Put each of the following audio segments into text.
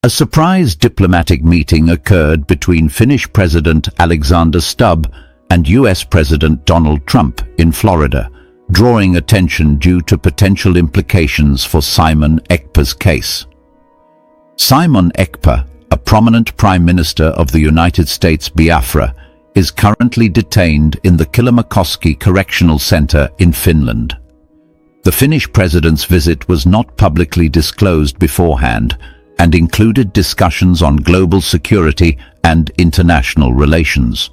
A surprise diplomatic meeting occurred between Finnish President Alexander Stubb and US President Donald Trump in Florida, drawing attention due to potential implications for Simon Ekpa's case. Simon Ekpa, a prominent Prime Minister of the United States Biafra, is currently detained in the Kylmäkoski Correctional Center in Finland. The Finnish president's visit was not publicly disclosed beforehand and included discussions on global security and international relations.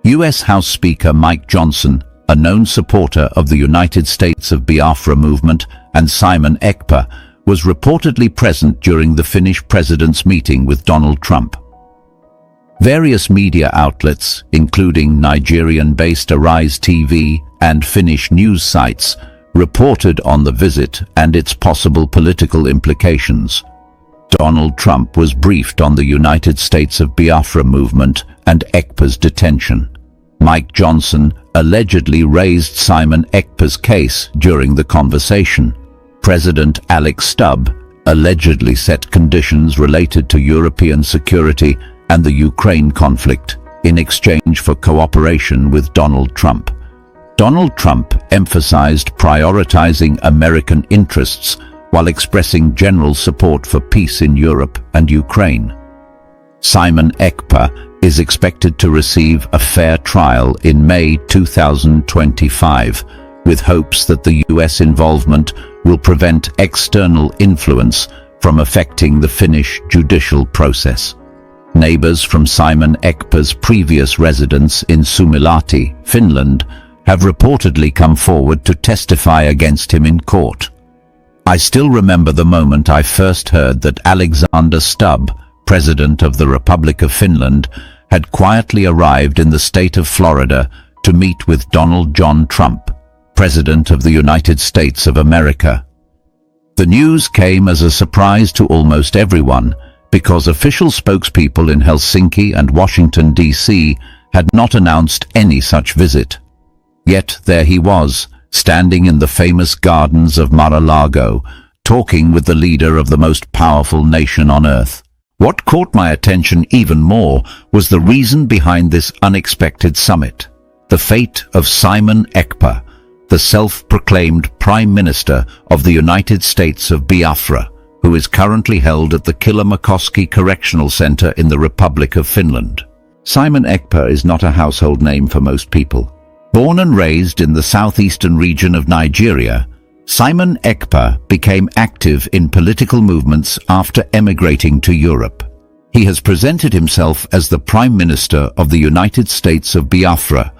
US House Speaker Mike Johnson, a known supporter of the United States of Biafra movement, and Simon Ekpa, was reportedly present during the Finnish president's meeting with Donald Trump. Various media outlets, including Nigerian-based Arise TV and Finnish news sites, reported on the visit and its possible political implications. Donald Trump was briefed on the United States of Biafra movement and Ekpa's detention. Mike Johnson allegedly raised Simon Ekpa's case during the conversation. President Alex Stubb allegedly set conditions related to European security and the Ukraine conflict in exchange for cooperation with Donald Trump. Donald Trump emphasized prioritizing American interests while expressing general support for peace in Europe and Ukraine. Simon Ekpa is expected to receive a fair trial in May 2025, with hopes that the US involvement will prevent external influence from affecting the Finnish judicial process. Neighbors from Simon Ekpa's previous residence in Suomilahti, Finland, have reportedly come forward to testify against him in court. I still remember the moment I first heard that Alexander Stubb, President of the Republic of Finland, had quietly arrived in the state of Florida to meet with Donald John Trump, President of the United States of America. The news came as a surprise to almost everyone because official spokespeople in Helsinki and Washington, D.C. had not announced any such visit. Yet there he was, standing in the famous gardens of Mar-a-Lago, talking with the leader of the most powerful nation on earth. What caught my attention even more was the reason behind this unexpected summit: the fate of Simon Ekpa, the self-proclaimed Prime Minister of the United States of Biafra, who is currently held at the Kylmäkoski Correctional Center in the Republic of Finland. Simon Ekpa is not a household name for most people. Born and raised in the southeastern region of Nigeria, Simon Ekpa became active in political movements after emigrating to Europe. He has presented himself as the Prime Minister of the United States of Biafra,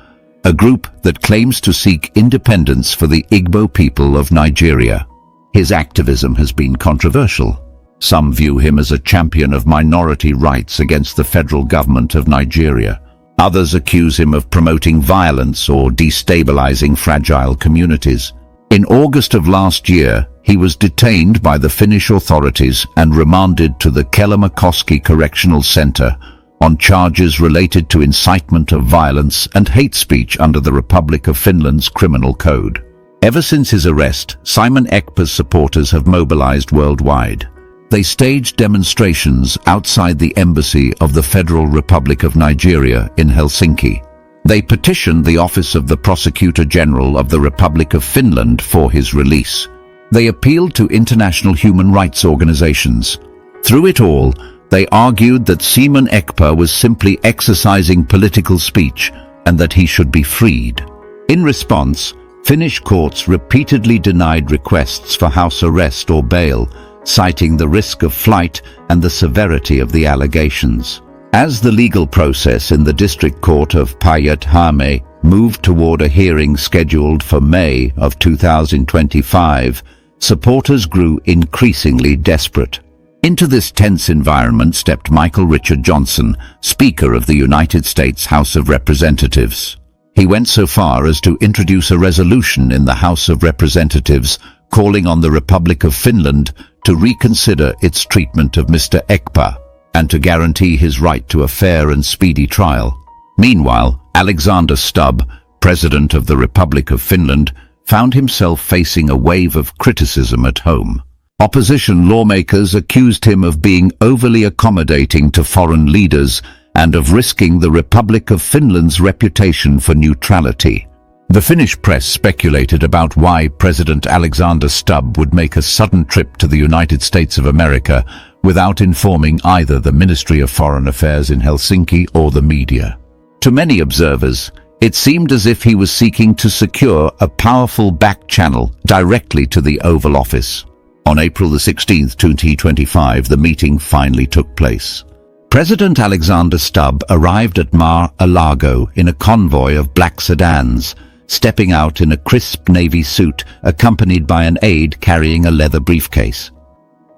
a group that claims to seek independence for the Igbo people of Nigeria. His activism has been controversial. Some view him as a champion of minority rights against the federal government of Nigeria. Others accuse him of promoting violence or destabilizing fragile communities. In August of last year, he was detained by the Finnish authorities and remanded to the Kylmäkoski Correctional Center on charges related to incitement of violence and hate speech under the Republic of Finland's criminal code. Ever since his arrest, Simon Ekpa's supporters have mobilized worldwide. They staged demonstrations outside the embassy of the Federal Republic of Nigeria in Helsinki. They petitioned the Office of the Prosecutor General of the Republic of Finland for his release. They appealed to international human rights organizations. Through it all, they argued that Simon Ekpa was simply exercising political speech and that he should be freed. In response, Finnish courts repeatedly denied requests for house arrest or bail, citing the risk of flight and the severity of the allegations. As the legal process in the district court of Päijät-Häme moved toward a hearing scheduled for May of 2025, supporters grew increasingly desperate. Into this tense environment stepped Michael Richard Johnson, Speaker of the United States House of Representatives. He went so far as to introduce a resolution in the House of Representatives calling on the Republic of Finland to reconsider its treatment of Mr. Ekpa and to guarantee his right to a fair and speedy trial. Meanwhile, Alexander Stubb, President of the Republic of Finland, found himself facing a wave of criticism at home. Opposition lawmakers accused him of being overly accommodating to foreign leaders and of risking the Republic of Finland's reputation for neutrality. The Finnish press speculated about why President Alexander Stubb would make a sudden trip to the United States of America without informing either the Ministry of Foreign Affairs in Helsinki or the media. To many observers, it seemed as if he was seeking to secure a powerful back channel directly to the Oval Office. On April 16, 2025, the meeting finally took place. President Alexander Stubb arrived at Mar-a-Lago in a convoy of black sedans, stepping out in a crisp navy suit accompanied by an aide carrying a leather briefcase.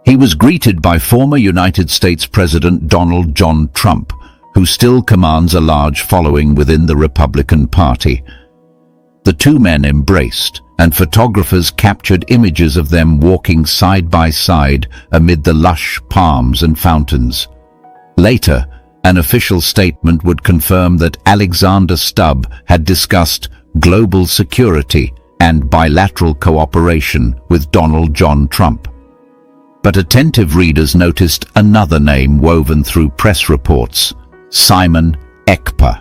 He was greeted by former United States President Donald John Trump, who still commands a large following within the Republican Party. The two men embraced, and photographers captured images of them walking side by side amid the lush palms and fountains. Later, an official statement would confirm that Alexander Stubb had discussed global security and bilateral cooperation with Donald John Trump. But attentive readers noticed another name woven through press reports: Simon Ekpa.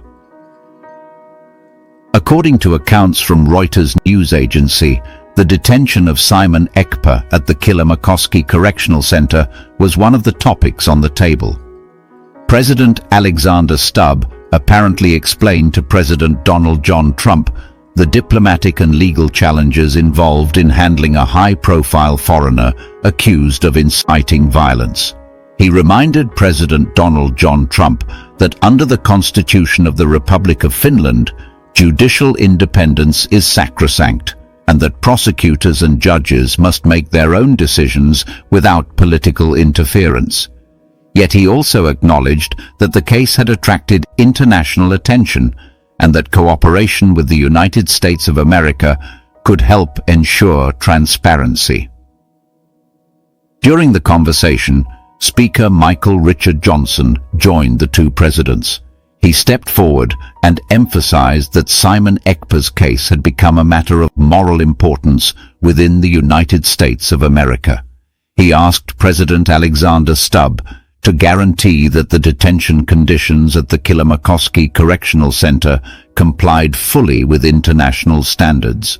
According to accounts from Reuters news agency, the detention of Simon Ekpa at the Kylmäkoski Correctional Center was one of the topics on the table. President Alexander Stubb apparently explained to President Donald John Trump the diplomatic and legal challenges involved in handling a high-profile foreigner accused of inciting violence. He reminded President Donald John Trump that under the Constitution of the Republic of Finland, judicial independence is sacrosanct, and that prosecutors and judges must make their own decisions without political interference. Yet he also acknowledged that the case had attracted international attention and that cooperation with the United States of America could help ensure transparency. During the conversation, Speaker Michael Richard Johnson joined the two presidents. He stepped forward and emphasized that Simon Ekpa's case had become a matter of moral importance within the United States of America. He asked President Alexander Stubb to guarantee that the detention conditions at the Kylmäkoski Correctional Center complied fully with international standards.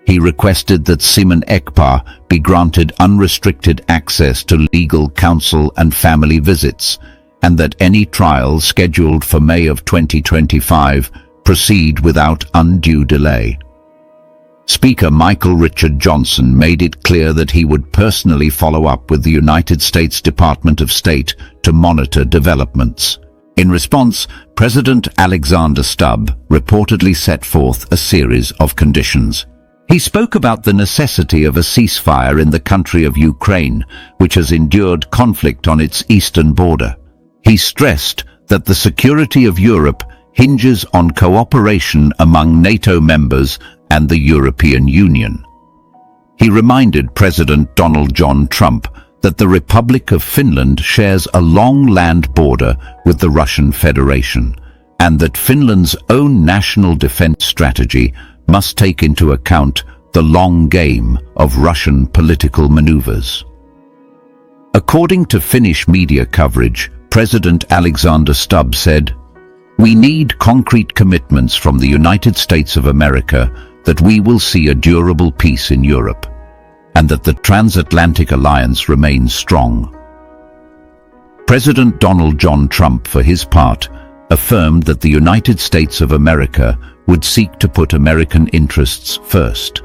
He requested that Simon Ekpa be granted unrestricted access to legal counsel and family visits, and that any trial scheduled for May of 2025 proceed without undue delay. Speaker Michael Richard Johnson made it clear that he would personally follow up with the United States Department of State to monitor developments. In response, President Alexander Stubb reportedly set forth a series of conditions. He spoke about the necessity of a ceasefire in the country of Ukraine, which has endured conflict on its eastern border. He stressed that the security of Europe hinges on cooperation among NATO members and the European Union. He reminded President Donald John Trump that the Republic of Finland shares a long land border with the Russian Federation, and that Finland's own national defense strategy must take into account the long game of Russian political maneuvers. According to Finnish media coverage, President Alexander Stubb said, "We need concrete commitments from the United States of America that we will see a durable peace in Europe, and that the transatlantic alliance remains strong." President Donald John Trump, for his part, affirmed that the United States of America would seek to put American interests first.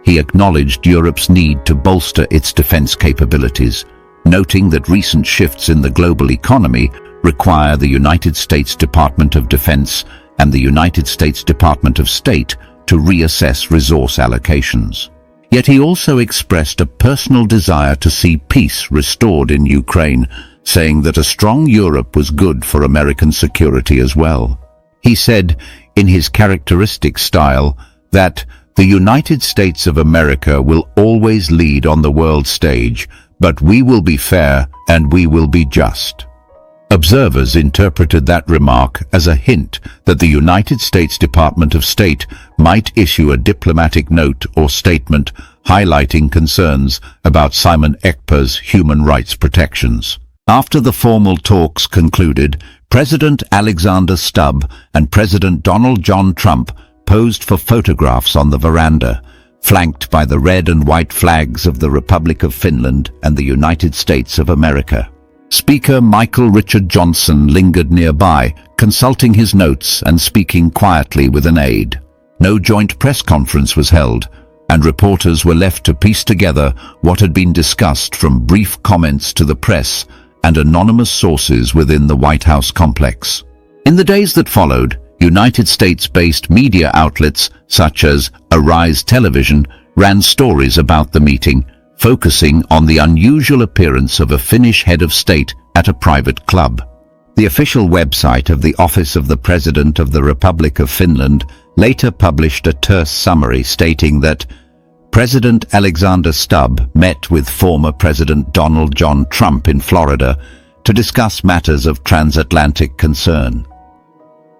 He acknowledged Europe's need to bolster its defense capabilities, noting that recent shifts in the global economy require the United States Department of Defense and the United States Department of State to reassess resource allocations. Yet he also expressed a personal desire to see peace restored in Ukraine, saying that a strong Europe was good for American security as well. He said, in his characteristic style, that the United States of America will always lead on the world stage, but we will be fair and we will be just. Observers interpreted that remark as a hint that the United States Department of State might issue a diplomatic note or statement highlighting concerns about Simon Ekpa's human rights protections. After the formal talks concluded, President Alexander Stubb and President Donald John Trump posed for photographs on the veranda, flanked by the red and white flags of the Republic of Finland and the United States of America. Speaker Michael Richard Johnson lingered nearby, consulting his notes and speaking quietly with an aide. No joint press conference was held, and reporters were left to piece together what had been discussed from brief comments to the press and anonymous sources within the White House complex. In the days that followed, United States-based media outlets such as Arise Television ran stories about the meeting, focusing on the unusual appearance of a Finnish head of state at a private club. The official website of the Office of the President of the Republic of Finland later published a terse summary stating that President Alexander Stubb met with former President Donald John Trump in Florida to discuss matters of transatlantic concern.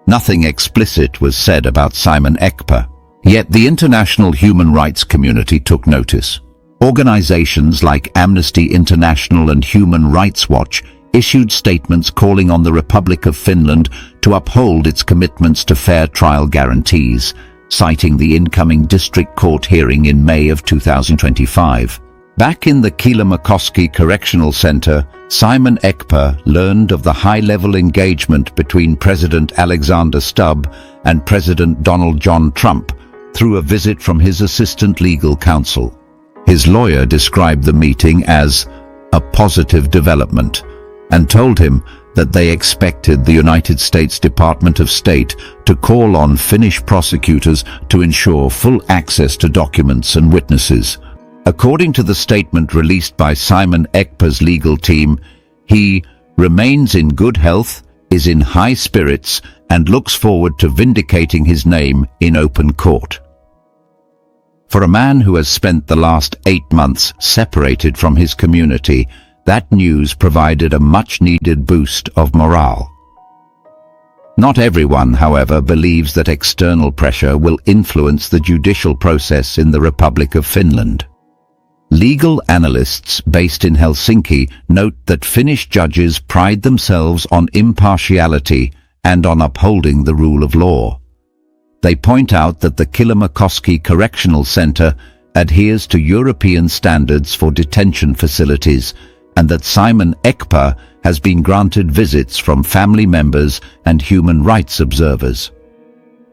Nothing explicit was said about Simon Ekpa, yet the international human rights community took notice. Organizations like Amnesty International and Human Rights Watch issued statements calling on the Republic of Finland to uphold its commitments to fair trial guarantees, citing the incoming district court hearing in May of 2025. Back in the Kylmäkoski Correctional Center, Simon Ekpa learned of the high-level engagement between President Alexander Stubb and President Donald John Trump through a visit from his assistant legal counsel. His lawyer described the meeting as a positive development and told him that they expected the United States Department of State to call on Finnish prosecutors to ensure full access to documents and witnesses. According to the statement released by Simon Ekpa's legal team, he remains in good health, is in high spirits, and looks forward to vindicating his name in open court. For a man who has spent the last 8 months separated from his community, that news provided a much-needed boost of morale. Not everyone, however, believes that external pressure will influence the judicial process in the Republic of Finland. Legal analysts based in Helsinki note that Finnish judges pride themselves on impartiality and on upholding the rule of law. They point out that the Kylmäkoski Correctional Center adheres to European standards for detention facilities and that Simon Ekpa has been granted visits from family members and human rights observers.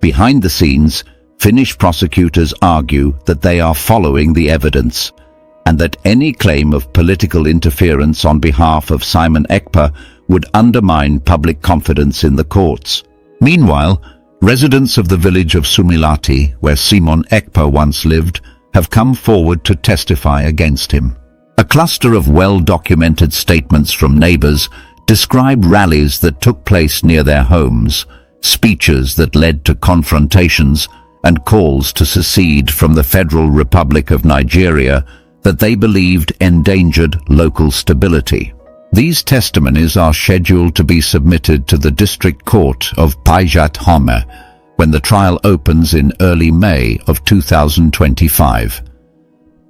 Behind the scenes, Finnish prosecutors argue that they are following the evidence and that any claim of political interference on behalf of Simon Ekpa would undermine public confidence in the courts. Meanwhile, residents of the village of Sumilahti, where Simon Ekpa once lived, have come forward to testify against him. A cluster of well-documented statements from neighbors describe rallies that took place near their homes, speeches that led to confrontations, and calls to secede from the Federal Republic of Nigeria that they believed endangered local stability. These testimonies are scheduled to be submitted to the District Court of Päijät-Häme when the trial opens in early May of 2025.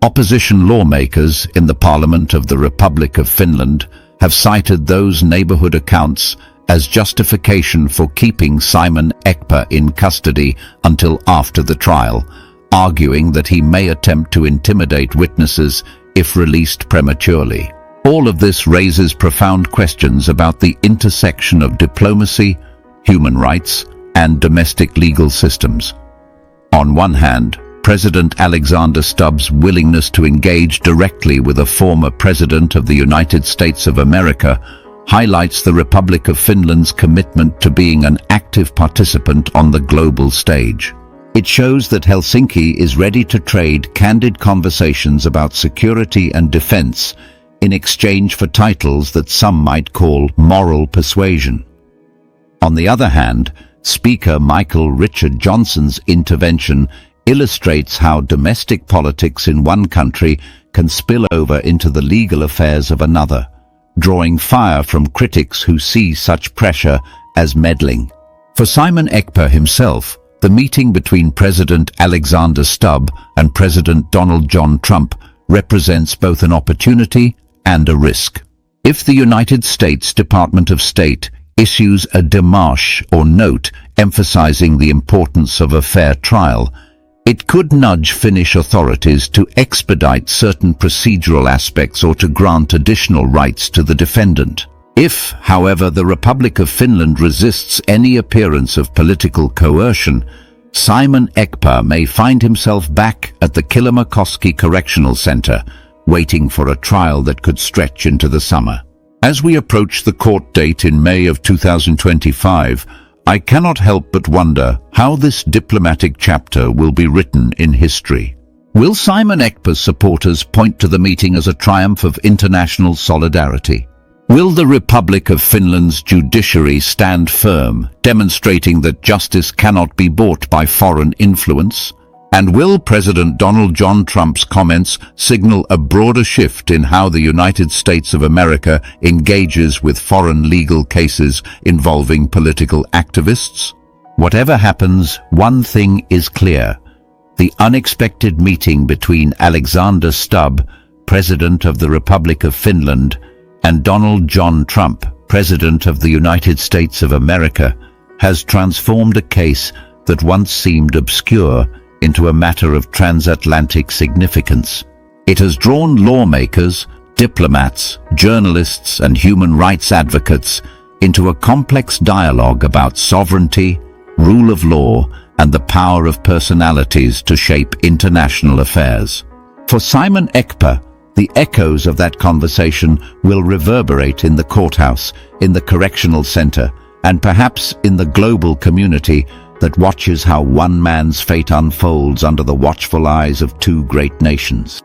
Opposition lawmakers in the Parliament of the Republic of Finland have cited those neighborhood accounts as justification for keeping Simon Ekpa in custody until after the trial, arguing that he may attempt to intimidate witnesses if released prematurely. All of this raises profound questions about the intersection of diplomacy, human rights, and domestic legal systems. On one hand, President Alexander Stubb's willingness to engage directly with a former president of the United States of America highlights the Republic of Finland's commitment to being an active participant on the global stage. It shows that Helsinki is ready to trade candid conversations about security and defense in exchange for titles that some might call moral persuasion. On the other hand, Speaker Michael Richard Johnson's intervention illustrates how domestic politics in one country can spill over into the legal affairs of another, drawing fire from critics who see such pressure as meddling. For Simon Ekpa himself, The meeting between President Alexander Stubb and President Donald John Trump represents both an opportunity and a risk. If the United States Department of State issues a démarche or note emphasizing the importance of a fair trial, it could nudge Finnish authorities to expedite certain procedural aspects or to grant additional rights to the defendant. If, however, the Republic of Finland resists any appearance of political coercion, Simon Ekpa may find himself back at the Kylmäkoski Correctional Center, waiting for a trial that could stretch into the summer. As we approach the court date in May of 2025, I cannot help but wonder how this diplomatic chapter will be written in history. Will Simon Ekpa's supporters point to the meeting as a triumph of international solidarity? Will the Republic of Finland's judiciary stand firm, demonstrating that justice cannot be bought by foreign influence? And will President Donald John Trump's comments signal a broader shift in how the United States of America engages with foreign legal cases involving political activists? Whatever happens, one thing is clear. The unexpected meeting between Alexander Stubb, President of the Republic of Finland, and Donald John Trump, President of the United States of America, has transformed a case that once seemed obscure into a matter of transatlantic significance. It has drawn lawmakers, diplomats, journalists, and human rights advocates into a complex dialogue about sovereignty, rule of law, and the power of personalities to shape international affairs. For Simon Ekpa, the echoes of that conversation will reverberate in the courthouse, in the correctional center, and perhaps in the global community that watches how one man's fate unfolds under the watchful eyes of two great nations.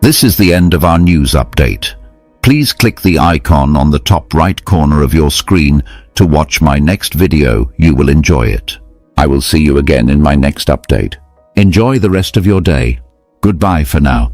This is the end of our news update. Please click the icon on the top right corner of your screen to watch my next video. You will enjoy it. I will see you again in my next update. Enjoy the rest of your day. Goodbye for now.